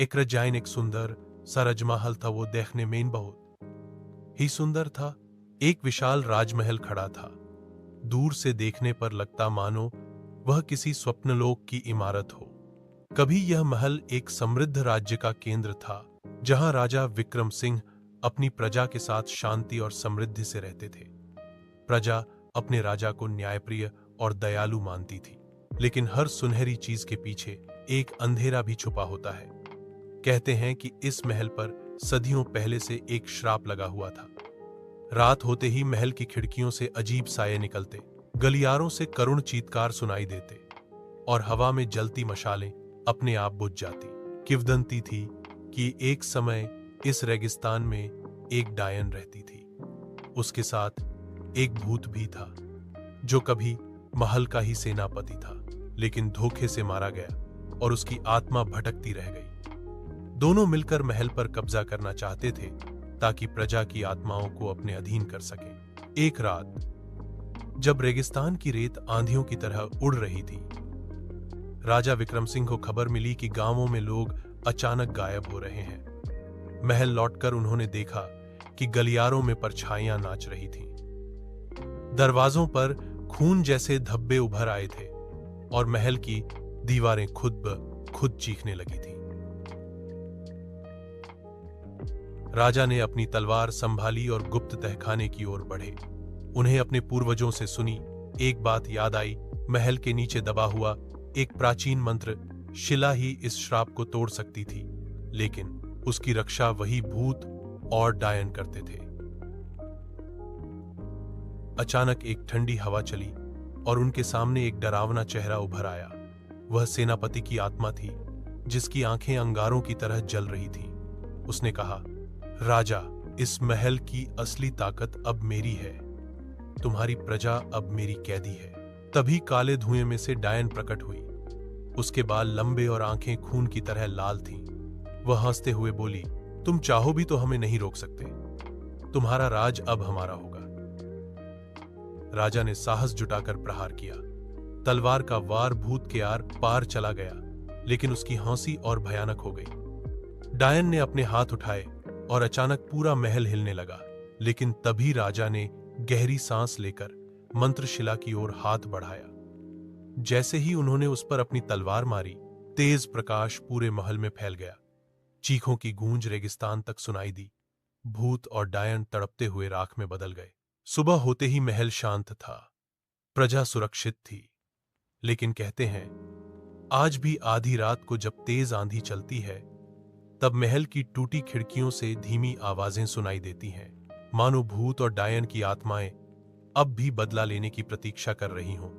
एक रजाइन एक सुंदर सा राजमहल था। वो देखने में बहुत ही सुंदर था। एक विशाल राजमहल खड़ा था। दूर से देखने पर लगता मानो वह किसी स्वप्नलोक की इमारत हो। कभी यह महल एक समृद्ध राज्य का केंद्र था, जहां राजा विक्रम सिंह अपनी प्रजा के साथ शांति और समृद्धि से रहते थे। प्रजा अपने राजा को न्यायप्रिय और दयालु मानती थी, लेकिन हर सुनहरी चीज के पीछे एक अंधेरा भी छुपा होता है। कहते हैं कि इस महल पर सदियों पहले से एक श्राप लगा हुआ था। रात होते ही महल की खिड़कियों से अजीब साये निकलते, गलियारों से करुण चीत्कार सुनाई देते और हवा में जलती मशालें अपने आप बुझ जाती। किंवदंती थी कि एक समय इस रेगिस्तान में एक डायन रहती थी। उसके साथ एक भूत भी था, जो कभी महल का ही सेनापति था, लेकिन धोखे से मारा गया और उसकी आत्मा भटकती रह गई। दोनों मिलकर महल पर कब्जा करना चाहते थे, ताकि प्रजा की आत्माओं को अपने अधीन कर सके। एक रात जब रेगिस्तान की रेत आंधियों की तरह उड़ रही थी, राजा विक्रम सिंह को खबर मिली कि गांवों में लोग अचानक गायब हो रहे हैं। महल लौटकर उन्होंने देखा कि गलियारों में परछाइयां नाच रही थीं। दरवाजों पर खून जैसे धब्बे उभर आए थे और महल की दीवारें खुद ब खुद चीखने लगी थीं। राजा ने अपनी तलवार संभाली और गुप्त तहखाने की ओर बढ़े। उन्हें अपने पूर्वजों से सुनी एक बात याद आई। महल के नीचे दबा हुआ एक प्राचीन मंत्र शिला ही इस श्राप को तोड़ सकती थी, लेकिन उसकी रक्षा वही भूत और डायन करते थे। अचानक एक ठंडी हवा चली और उनके सामने एक डरावना चेहरा उभर आया। वह सेनापति की आत्मा थी, जिसकी आंखें अंगारों की तरह जल रही थीं। उसने कहा, राजा, इस महल की असली ताकत अब मेरी है। तुम्हारी प्रजा अब मेरी कैदी है। तभी काले धुएं में से डायन प्रकट हुई। उसके बाल लंबे और आंखें खून की तरह लाल थीं। वह हंसते हुए बोली, तुम चाहो भी तो हमें नहीं रोक सकते। तुम्हारा राज अब हमारा होगा। राजा ने साहस जुटाकर प्रहार किया। तलवार का वार भूत के आर पार चला गया, लेकिन उसकी हंसी और भयानक हो गई। डायन ने अपने हाथ उठाए और अचानक पूरा महल हिलने लगा। लेकिन तभी राजा ने गहरी सांस लेकर मंत्रशिला की ओर हाथ बढ़ाया। जैसे ही उन्होंने उस पर अपनी तलवार मारी, तेज प्रकाश पूरे महल में फैल गया। चीखों की गूंज रेगिस्तान तक सुनाई दी। भूत और डायन तड़पते हुए राख में बदल गए। सुबह होते ही महल शांत था। प्रजा सुरक्षित थी। लेकिन कहते हैं, आज भी आधी रात को जब तेज आंधी चलती है, तब महल की टूटी खिड़कियों से धीमी आवाजें सुनाई देती हैं, मानो भूत और डायन की आत्माएं अब भी बदला लेने की प्रतीक्षा कर रही हों।